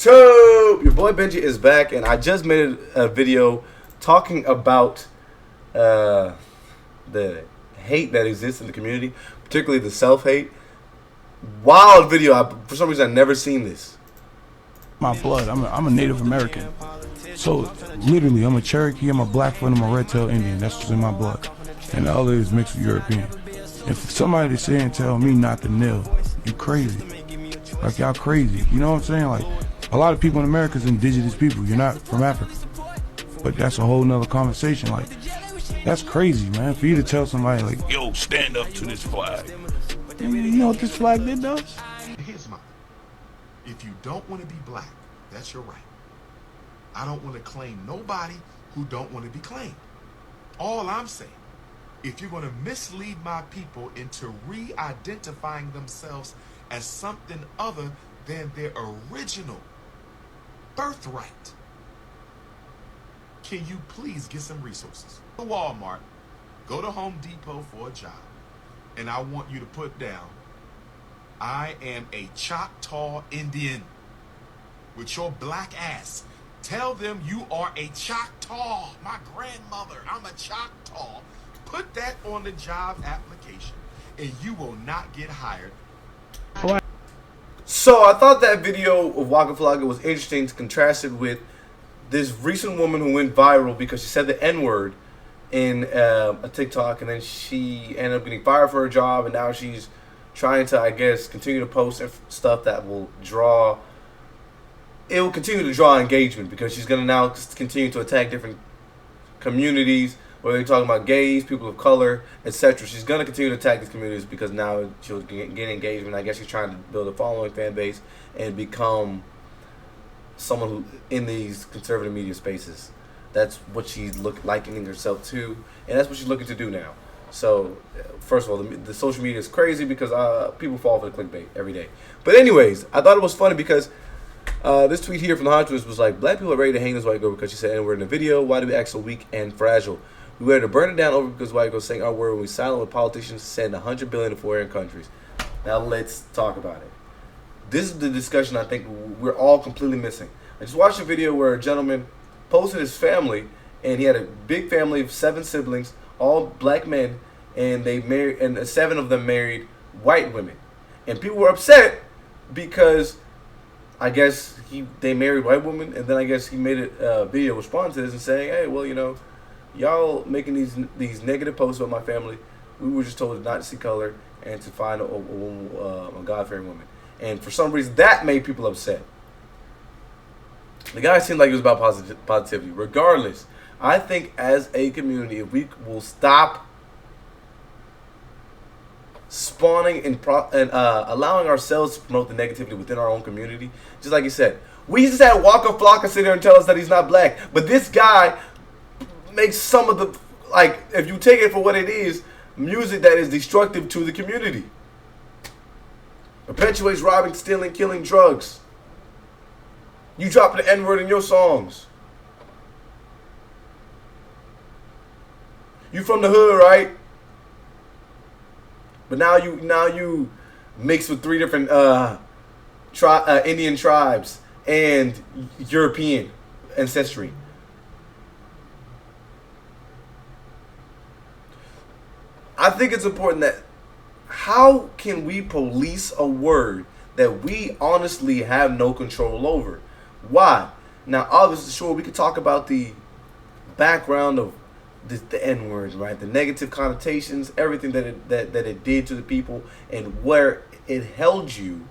YouTube? Your boy Benji is back, and I just made a video talking about the hate that exists in the community, particularly the self-hate. Wild video. For some reason, I've never seen this. My blood. I'm a Native American. So literally, I'm a Cherokee, I'm a Blackfoot, I'm a Red-tailed Indian. That's what's in my blood. And the other is mixed with European. If somebody to say and tell me not to kneel, you crazy. Like, y'all crazy. You know what I'm saying? Like, a lot of people in America is indigenous people. You're not from Africa. But that's a whole nother conversation. Like, that's crazy, man. For you to tell somebody, like, yo, stand up to this flag. You know what this flag did to us? Here's mine. If you don't want to be black, that's your right. I don't want to claim nobody who don't want to be claimed. All I'm saying, if you're going to mislead my people into re-identifying themselves as something other than their original birthright, can you please get some resources? Go to Walmart, go to Home Depot for a job, and I want you to put down, I am a Choctaw Indian with your black ass. Tell them you are a Choctaw. My grandmother, I'm a Choctaw. Put that on the job application and you will not get hired. So I thought that video of Waka Flocka was interesting to contrast it with this recent woman who went viral because she said the N-word in a TikTok, and then she ended up getting fired for her job, and now she's trying to, I guess, continue to post stuff that will draw, it will continue to draw engagement because she's going to now continue to attack different communities, whether you're talking about gays, people of color, etc. She's going to continue to attack these communities because now she'll get engagement. I guess she's trying to build a following fan base and become someone who in these conservative media spaces. That's what she's likening herself to, and that's what she's looking to do now. So, first of all, the social media is crazy because people fall for the clickbait every day. But anyways, I thought it was funny because this tweet here from the Hunters was like, black people are ready to hang this white girl because she said N-word in the video. Why do we act so weak and fragile? We were to burn it down over because white girls saying our word when we silent with politicians send $100 billion to foreign countries. Now let's talk about it. This is the discussion I think we're all completely missing. I just watched a video where a gentleman posted his family, and he had a big family of 7 siblings, all black men, and they married, and 7 of them married white women. And people were upset because I guess they married white women, and then I guess he made a video responding to this and saying, hey, well, you know, y'all making these negative posts about my family. We were just told not to see color and to find a God-fearing woman. And for some reason, that made people upset. The guy seemed like it was about positivity. Regardless, I think as a community, if we will stop spawning and allowing ourselves to promote the negativity within our own community, just like you said, we just had Waka Flocka sit there and tell us that he's not black, but this guy makes some of the, like, if you take it for what it is, music that is destructive to the community. Perpetuates robbing, stealing, killing, drugs. You dropping the N-word in your songs. You from the hood, right? But now you mix with 3 different Indian tribes and European ancestry. I think it's important that how can we police a word that we honestly have no control over? Why? Now, obviously, sure, we could talk about the background of the N-word, right? The negative connotations, everything that it did to the people, and where it held you,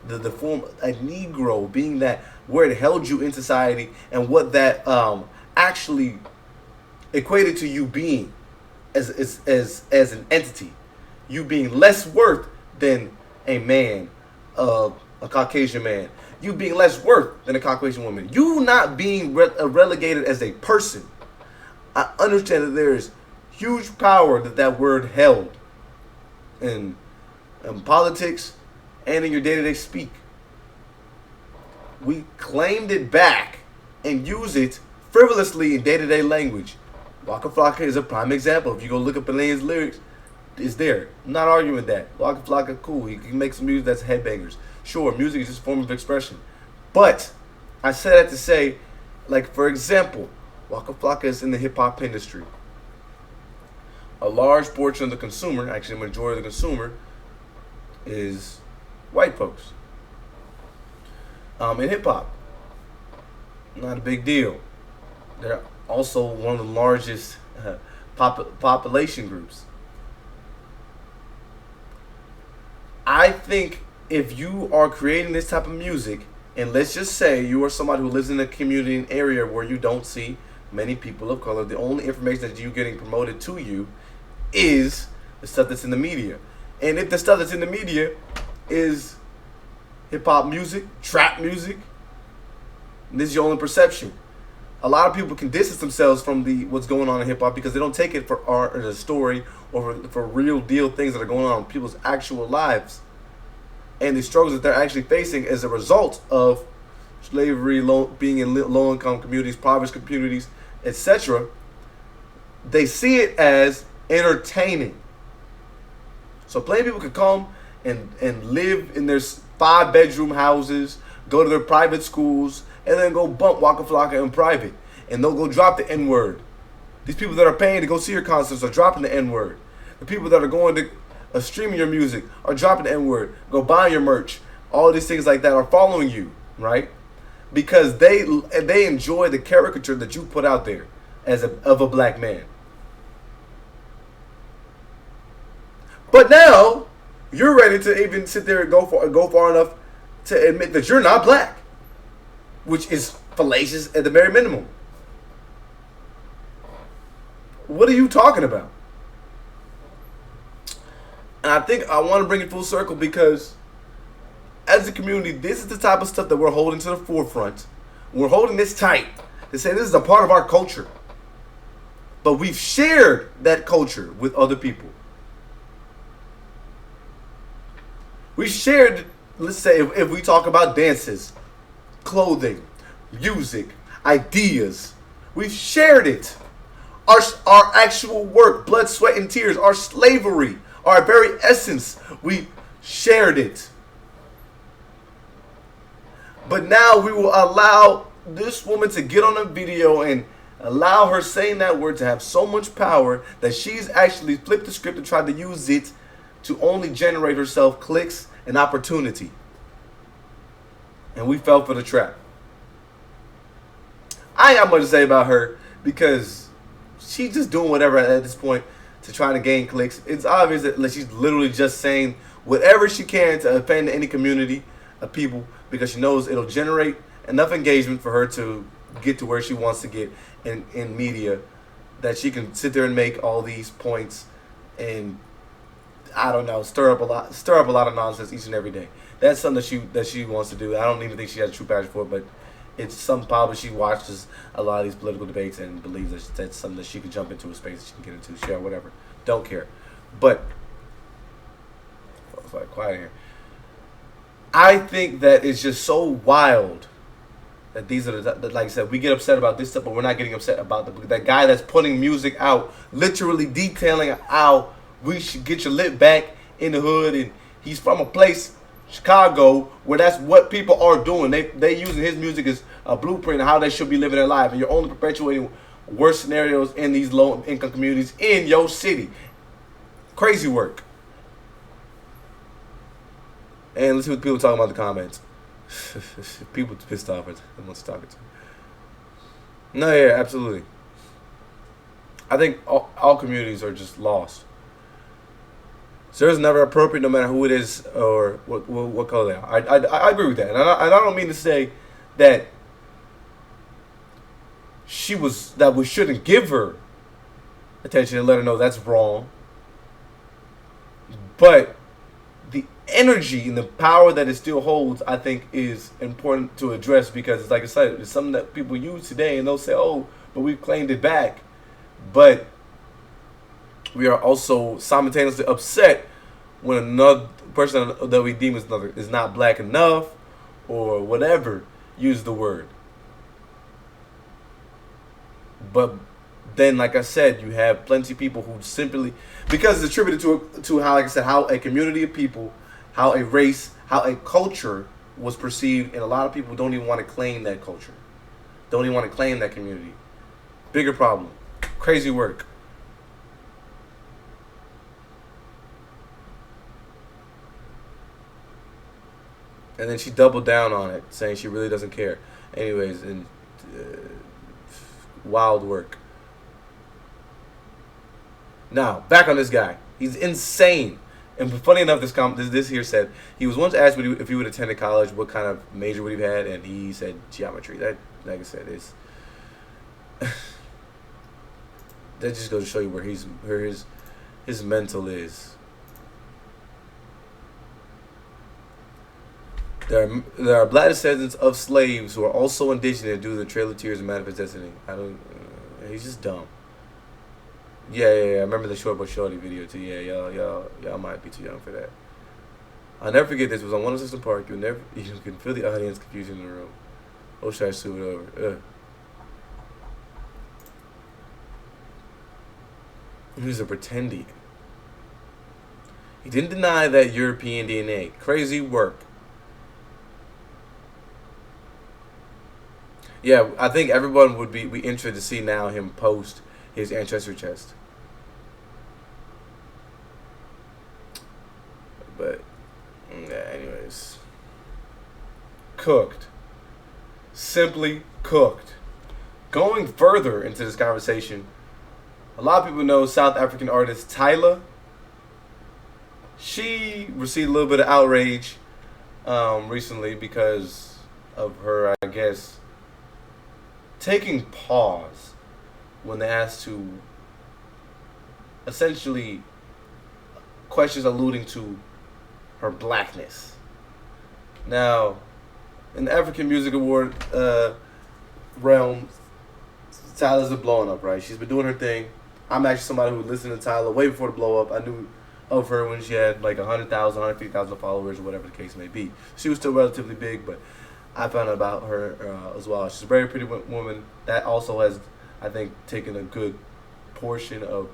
the form a Negro being that where it held you in society, and what that actually equated to you being as an entity, you being less worth than a man, a Caucasian man. You being less worth than a Caucasian woman. You not being relegated as a person. I understand that there is huge power that word held in politics and in your day-to-day speak. We claimed it back and use it frivolously in day-to-day language. Waka Flocka is a prime example. If you go look up Elaine's lyrics, it's there. I'm not arguing with that. Waka Flocka, cool. He makes some music that's headbangers. Sure, music is just a form of expression. But I said that to say, like, for example, Waka Flocka is in the hip hop industry. A large portion of the consumer, actually the majority of the consumer, is white folks. In hip hop, not a big deal. They're also one of the largest population groups. I think if you are creating this type of music, and let's just say you are somebody who lives in a community, an area where you don't see many people of color, the only information that you're getting promoted to you is the stuff that's in the media. And if the stuff that's in the media is hip-hop music, trap music, this is your only perception. A lot of people can distance themselves from what's going on in hip-hop because they don't take it for art or the story or for real deal things that are going on in people's actual lives. And the struggles that they're actually facing as a result of slavery, being in low-income communities, impoverished communities, etc. They see it as entertaining. So plenty of people could come and live in their 5-bedroom houses, go to their private schools, and then go bump Waka Flocka in private. And they'll go drop the N-word. These people that are paying to go see your concerts are dropping the N-word. The people that are going to streaming your music are dropping the N-word, go buying your merch. All these things like that are following you, right? Because they enjoy the caricature that you put out there of a black man. But now you're ready to even sit there and go far enough to admit that you're not black, which is fallacious at the very minimum. What are you talking about? And I think I want to bring it full circle because as a community, this is the type of stuff that we're holding to the forefront. We're holding this tight to say this is a part of our culture. But we've shared that culture with other people. We shared, let's say, if we talk about dances, clothing, music, ideas, we've shared it. Our actual work, blood, sweat, and tears, our slavery, our very essence, we shared it. But now we will allow this woman to get on a video and allow her saying that word to have so much power that she's actually flipped the script and tried to use it to only generate herself clicks and opportunity. And we fell for the trap. I ain't got much to say about her because she's just doing whatever at this point to try to gain clicks. It's obvious that she's literally just saying whatever she can to offend any community of people because she knows it'll generate enough engagement for her to get to where she wants to get in media, that she can sit there and make all these points and I don't know, stir up a lot of nonsense each and every day. That's something that she wants to do. I don't even think she has a true passion for it, but it's some probably she watches a lot of these political debates and believes that that's something that she can jump into a space that she can get into, share, whatever. Don't care. But it's like quiet here. I think that it's just so wild that these are like I said, we get upset about this stuff, but we're not getting upset about that guy that's putting music out, literally detailing how we should get your lit back in the hood, and he's from a place, Chicago, where that's what people are doing. They using his music as a blueprint of how they should be living their life, and you're only perpetuating worse scenarios in these low income communities in your city. Crazy work. And let's see what people talking about in the comments. People pissed off at them what's talking to. No, yeah, absolutely. I think all communities are just lost. So it's never appropriate, no matter who it is or what color they are. I agree with that, and I don't mean to say that we shouldn't give her attention and let her know that's wrong. But the energy and the power that it still holds, I think, is important to address because, like I said, it's something that people use today, and they'll say, "Oh, but we've claimed it back." But we are also simultaneously upset when another person that we deem is not black enough or whatever use the word. But then, like I said, you have plenty of people who simply, because it's attributed to how, like I said, how a community of people, how a race, how a culture was perceived, and a lot of people don't even want to claim that culture. Don't even want to claim that community. Bigger problem. Crazy work. And then she doubled down on it, saying she really doesn't care. Anyways, and wild work. Now, back on this guy. He's insane. And funny enough, this here said, he was once asked if he would attend college, what kind of major would he have had, and he said geometry. That, like I said, is that just goes to show you where his mental is. There are black descendants of slaves who are also indigenous due to the Trail of Tears and Manifest Destiny. He's just dumb. Yeah. I remember the Short But Shorty video too. Yeah, y'all might be too young for that. I'll never forget this. It was on 106 Park. You can feel the audience confusion in the room. Oh, should I sue it over? He was a pretending. He didn't deny that European DNA. Crazy work. Yeah, I think everyone would be interested to see now him post his ancestry chest. But, yeah, anyways. Cooked. Simply cooked. Going further into this conversation, a lot of people know South African artist Tyla. She received a little bit of outrage recently because of her, I guess, taking pause when they asked to essentially questions alluding to her blackness. Now, in the African Music Award realm, Tyla's been blowing up, right? She's been doing her thing. I'm actually somebody who listened to Tyla way before the blow up. I knew of her when she had like 100,000, 150,000 followers or whatever the case may be. She was still relatively big, but I found out about her as well. She's a very pretty woman. That also has, I think, taken a good portion of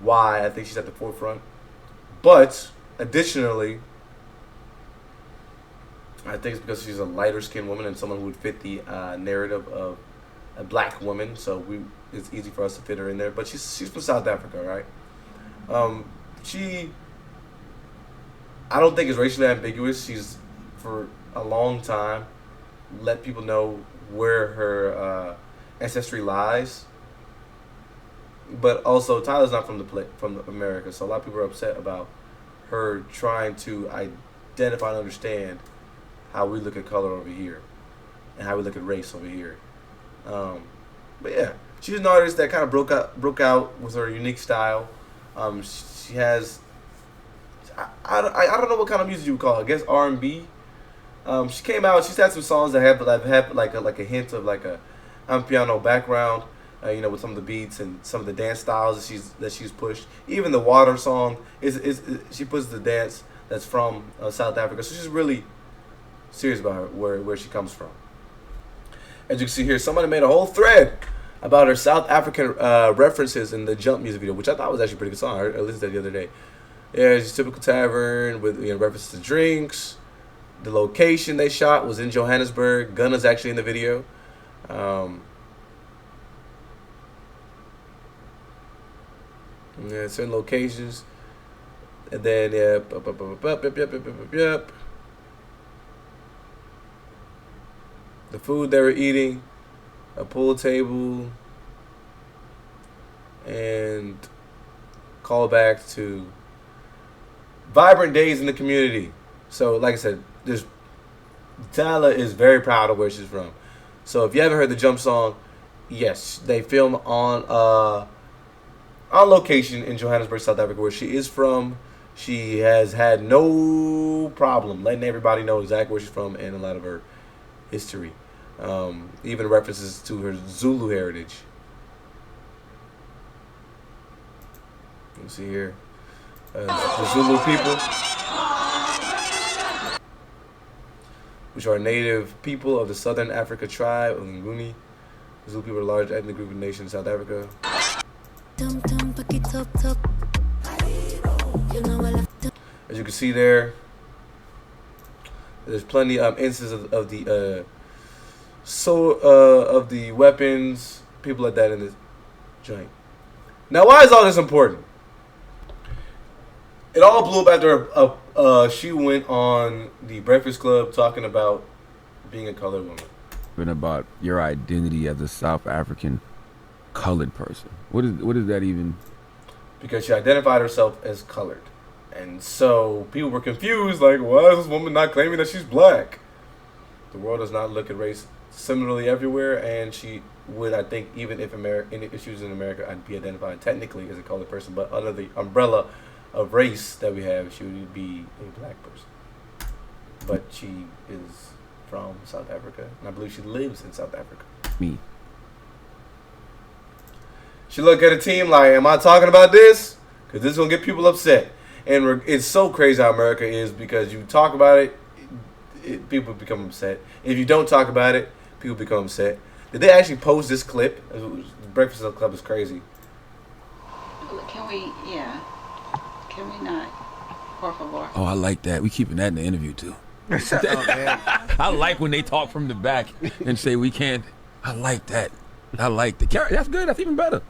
why I think she's at the forefront. But additionally, I think it's because she's a lighter skinned woman and someone who would fit the narrative of a black woman. So it's easy for us to fit her in there. But she's from South Africa, right? I don't think is racially ambiguous. She's, for a long time, let people know where her ancestry lies. But also, Tyla's not from America, so a lot of people are upset about her trying to identify and understand how we look at color over here and how we look at race over here. But yeah, she's an artist that kind of broke out with her unique style. She has, I don't know what kind of music you would call it. I guess R&B. She came out. She's had some songs that have like a hint of like a piano background. With some of the beats and some of the dance styles that she's pushed. Even the Water song is she puts the dance that's from South Africa. So she's really serious about where she comes from. As you can see here, somebody made a whole thread about her South African references in the Jump music video, which I thought was actually a pretty good song. I listened to that the other day. Yeah, it's a typical tavern with references to drinks. The location they shot was in Johannesburg. Gunna's actually in the video. Yeah, certain locations. And then, yep. The food they were eating, a pool table, and callback to vibrant days in the community. So, like I said, Tyla is very proud of where she's from. So, if you haven't heard the Jump song, yes, they film on location in Johannesburg, South Africa, where she is from. She has had no problem letting everybody know exactly where she's from and a lot of her history. Even references to her Zulu heritage. You see here, the Zulu people, which are native people of the Southern Africa tribe of Nguni. The Zulu people are a large ethnic group of nation in South Africa. As you can see there, There's plenty of instances of the weapons, people like that in this joint. Now, why is all this important? It all blew up after she went on the Breakfast Club talking about being a colored woman. Been about your identity as a South African colored person. What is that even? Because she identified herself as colored. And so people were confused, like, why is this woman not claiming that she's black? The world does not look at race similarly everywhere, and she would, I think, even if she was in America, I'd be identified technically as a colored person, but under the umbrella of race that we have, she would be a black person. But she is from South Africa, and I believe she lives in South Africa. Me. She look at a team like, am I talking about this? Because this is going to get people upset. And it's so crazy how America is, because you talk about it, people become upset. If you don't talk about it, people become upset. Did they actually post this clip? The Breakfast Club is crazy. Can we not? Por favor. Oh, I like that. We keeping that in the interview too. I like when they talk from the back and say we can't. I like that. That's good. That's even better.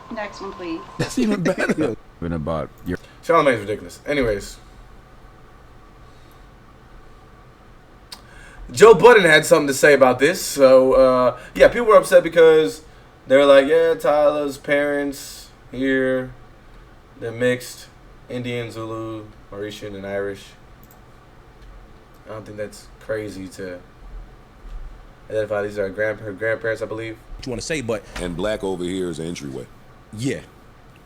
Next one, please. That's even better. Been about your. Charlamagne's ridiculous. Anyways, Joe Budden had something to say about this. So people were upset because they were like, yeah, Tyla's parents here, they're mixed, Indian, Zulu, Mauritian, and Irish. I don't think that's crazy to identify. These are her grandparents, I believe. What you want to say, but and black over here is an entryway. Yeah,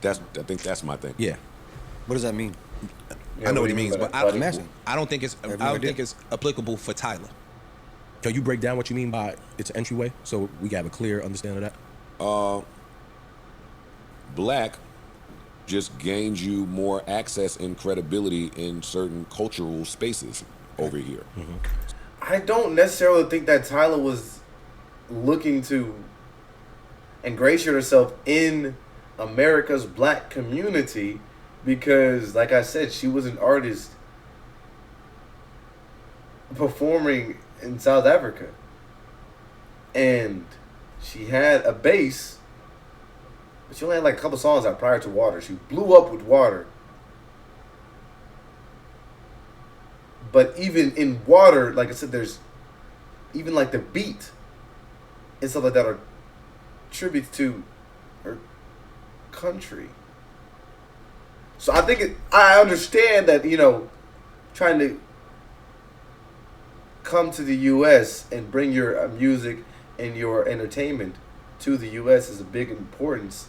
I think that's my thing. yeah. What does that mean? Yeah, I know what he do you means, mean by but that? I don't think it's applicable for Tyla. Can you break down what you mean by it's an entryway so we can have a clear understanding of that? Black just gains you more access and credibility in certain cultural spaces over here. Mm-hmm. I don't necessarily think that Tyla was looking to ingratiate herself in America's black community, because, like I said, she was an artist performing in South Africa, and she had a base, but she only had like a couple songs out prior to Water. She blew up with Water, but even in Water, like I said, there's even like the beat and stuff like that are tributes to her country. So I think I understand that, trying to come to the U.S. and bring your music and your entertainment to the U.S. is a big importance,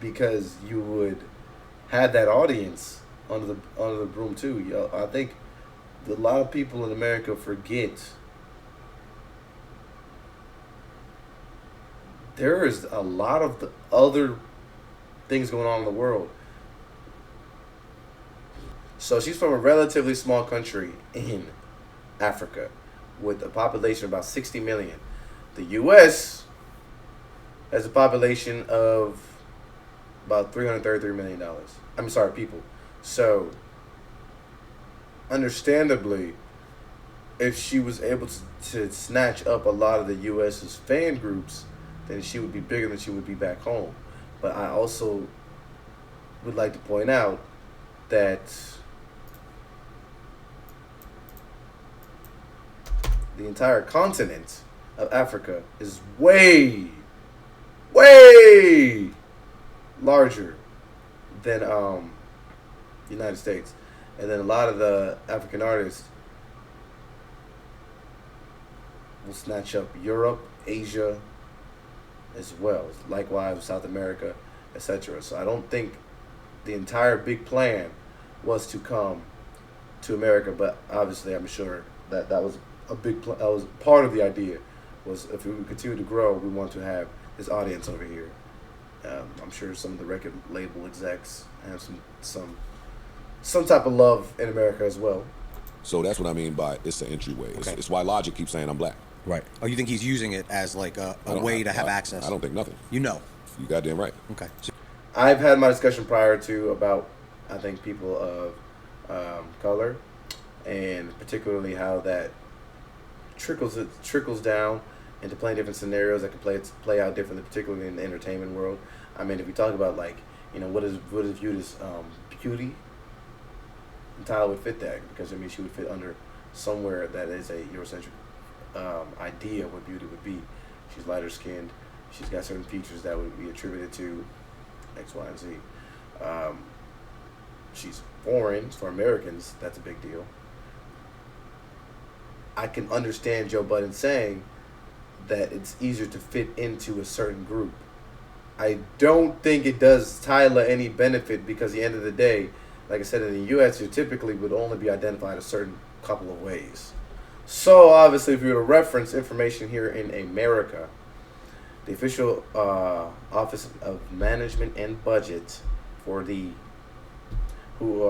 because you would have that audience under the broom too. I think a lot of people in America forget there is a lot of the other things going on in the world. So she's from a relatively small country in Africa with a population of about 60 million. The U.S. has a population of about $333 million. People. So, understandably, if she was able to snatch up a lot of the U.S.'s fan groups, then she would be bigger than she would be back home. But I also would like to point out that the entire continent of Africa is way larger than the United States. And then a lot of the African artists will snatch up Europe, Asia, as well. Likewise, South America, etc. So I don't think the entire big plan was to come to America, but obviously I'm sure that was a big that was part of the idea, was if we continue to grow, we want to have this audience over here. I'm sure some of the record label execs have some type of love in America as well. So that's what I mean by it's an entryway. Okay. It's why Logic keeps saying I'm black. Right. Oh, you think he's using it as like a way to have access? I don't think nothing. You know. You goddamn right. Okay. I've had my discussion prior to about, I think, people of color, and particularly how that trickles down into playing different scenarios that can play out differently, particularly in the entertainment world. I mean, if we talk about like, you know, what is viewed as beauty, Tyla would fit that, because I mean she would fit under somewhere that is a Eurocentric idea of what beauty would be. She's lighter skinned. She's got certain features that would be attributed to X, Y, and Z. She's foreign. For Americans, that's a big deal. I can understand Joe Budden saying that it's easier to fit into a certain group. I don't think it does Tyla any benefit, because at the end of the day, like I said, in the U.S., you typically would only be identified a certain couple of ways. So obviously, if you were to reference information here in America, the official Office of Management and Budget for the who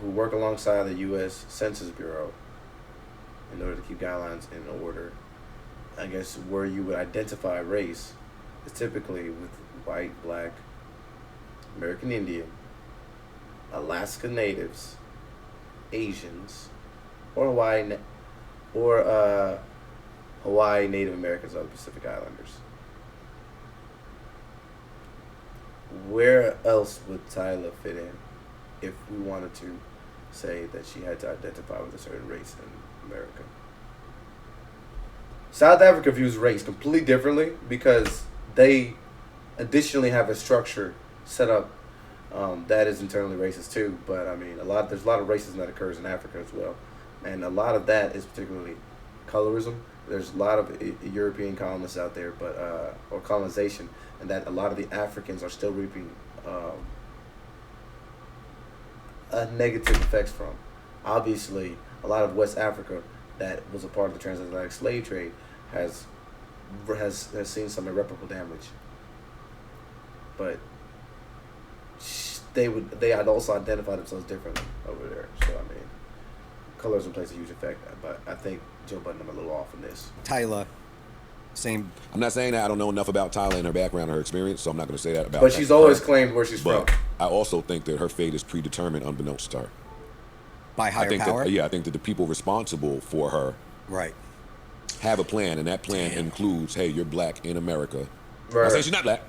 work alongside the U.S. Census Bureau in order to keep guidelines in order, I guess where you would identify race is typically with white, black, American Indian, Alaska Natives, Asians, or Hawaii Native Americans or the Pacific Islanders. Where else would Tyla fit in if we wanted to say that she had to identify with a certain race in America? South Africa views race completely differently, because they additionally have a structure set up that is internally racist too. But I mean, there's a lot of racism that occurs in Africa as well, and a lot of that is particularly colorism. There's a lot of European colonists out there, but or colonization, and that a lot of the Africans are still reaping negative effects from. Obviously, a lot of West Africa that was a part of the transatlantic slave trade has seen some irreparable damage. But they had also identified themselves differently over there. So I mean, colorism plays a huge effect. But I think Joe Budden, I'm a little off on this. Tyla, same. I'm not saying that I don't know enough about Tyla and her background and her experience, so I'm not going to say that about. But she's always claimed where she's from. I also think that her fate is predetermined, unbeknownst to her. By higher power? I think that the people responsible for her have a plan, and that plan includes, hey, you're black in America. Right. I say she's not black,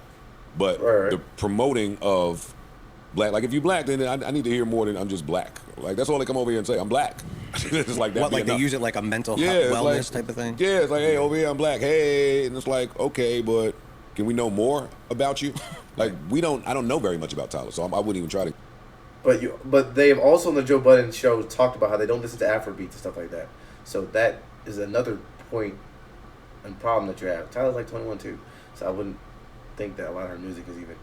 but the promoting of black, like if you're black, then I need to hear more than I'm just black. Like that's all they come over here and say, I'm black. It's like that. What, like enough. they use it like a mental wellness type of thing? Yeah, it's like, hey, over here I'm black. Hey, and it's like, okay, but can we know more about you? Like I don't know very much about Tyla, so I wouldn't even try to. But they've also on the Joe Budden show talked about how they don't listen to Afrobeats and stuff like that. So that is another point and problem that you have. Tyla's like 21 too, so I wouldn't think that a lot of her music is even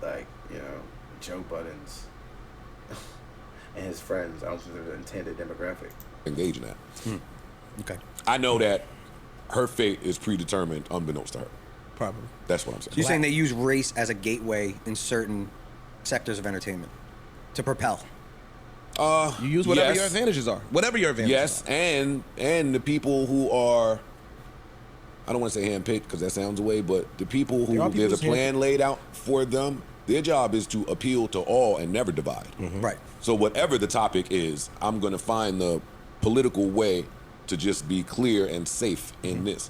like, you know, Joe Budden's and his friends. I don't think they're the intended demographic. Engage in that. Okay. I know that her fate is predetermined, unbeknownst to her. Probably. That's what I'm saying. So you're saying they use race as a gateway in certain sectors of entertainment to propel? You use whatever your advantages are. Whatever your advantages are. Yes, and the people who are, I don't want to say handpicked because that sounds away, but the people who there's a plan laid out for them, their job is to appeal to all and never divide. Mm-hmm. Right. So whatever the topic is, I'm going to find the political way to just be clear and safe in this.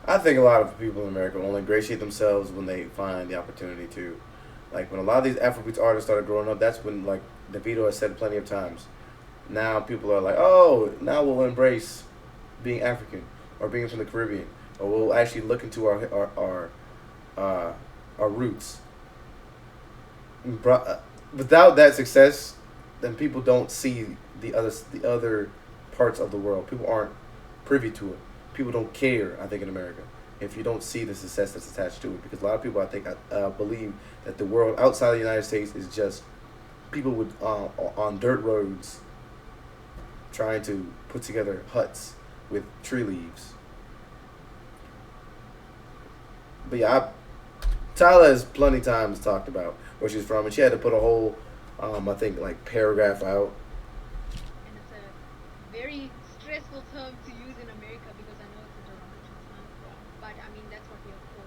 I think a lot of people in America only ingratiate themselves when they find the opportunity to. Like, when a lot of these Afrobeats artists started growing up, that's when, like, DeVito has said plenty of times, now people are like, oh, now we'll embrace being African or being from the Caribbean, or we'll actually look into our roots. Without that success, then people don't see the other parts of the world. People aren't privy to it. People don't care, I think, in America, if you don't see the success that's attached to it. Because a lot of people, I think, believe that the world outside the United States is just people with on dirt roads trying to put together huts with tree leaves. But yeah, Tyla has plenty times talked about where she's from, and she had to put a whole, I think, like paragraph out. And it's a very stressful term to use in America because I know it's a derogatory term, but I mean that's what we are called.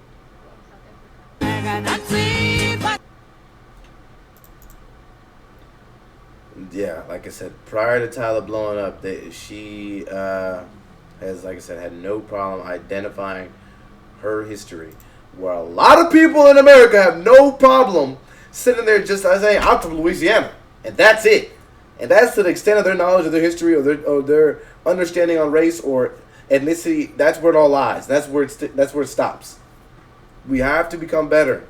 Yeah, like I said, prior to Tyla blowing up, she has, like I said, had no problem identifying her history. Where a lot of people in America have no problem sitting there just saying, I'm from Louisiana, and that's it. And that's to the extent of their knowledge of their history or their understanding on race or ethnicity. That's where it all lies. That's where it stops. We have to become better.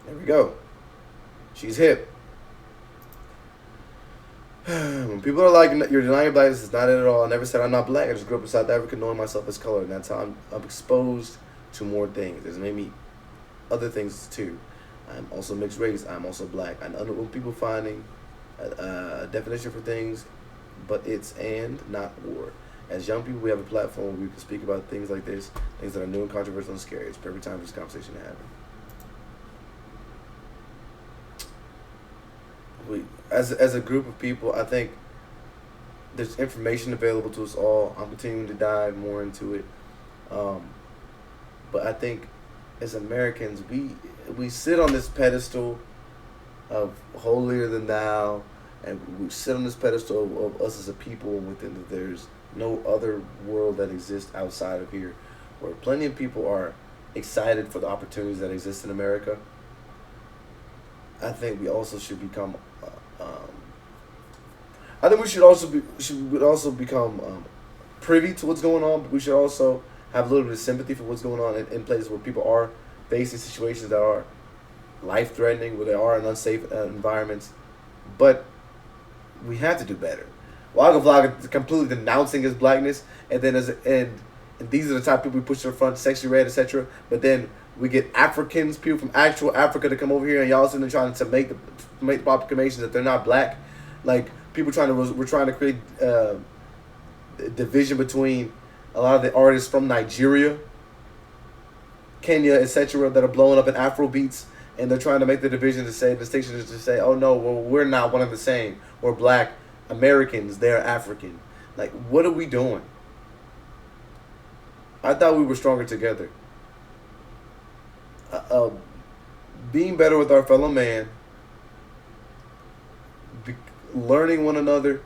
There we go. She's hip. When people are like, you're denying your blackness, it's not it at all. I never said I'm not black. I just grew up in South Africa knowing myself as colored. And that's how I'm exposed to more things. There's maybe other things too. I'm also mixed race. I'm also black. I know when people finding a definition for things, but it's and, not or. As young people, we have a platform where we can speak about things like this, things that are new and controversial and scary. It's a perfect time for this conversation to happen. As a group of people, I think there's information available to us all. I'm continuing to dive more into it, but I think as Americans, we sit on this pedestal of holier than thou, and we sit on this pedestal of us as a people, and within that there's no other world that exists outside of here, where plenty of people are excited for the opportunities that exist in America. I think we also should become. I think we should also become privy to what's going on. But we should also have a little bit of sympathy for what's going on in places where people are facing situations that are life-threatening, where they are in unsafe environments. But we have to do better. Waka Flocka is completely denouncing his blackness, and then and these are the type of people we push to the front, sexually red, etc. But then we get Africans, people from actual Africa, to come over here, and y'all sitting there trying to make the proclamation that they're not black. Like we're trying to create division between a lot of the artists from Nigeria, Kenya, etc. that are blowing up in Afro beats, and they're trying to make the division to say, distinction is to say, oh no, well, we're not one and the same. We're black Americans, they're African. Like, what are we doing? I thought we were stronger together. Being better with our fellow man, learning one another,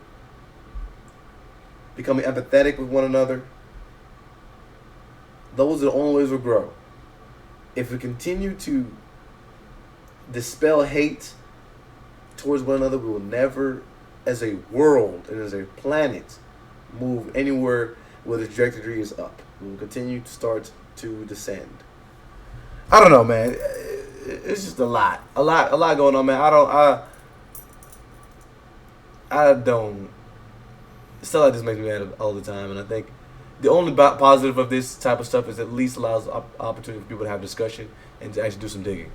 becoming empathetic with one another. Those are the only ways we'll grow. If we continue to dispel hate towards one another, we will never, as a world and as a planet, move anywhere where the trajectory is up. We will continue to start to descend. I don't know, man. It's just a lot going on, man. I don't. Stuff like this makes me mad all the time, and I think the only positive of this type of stuff is at least allows opportunity for people to have discussion and to actually do some digging.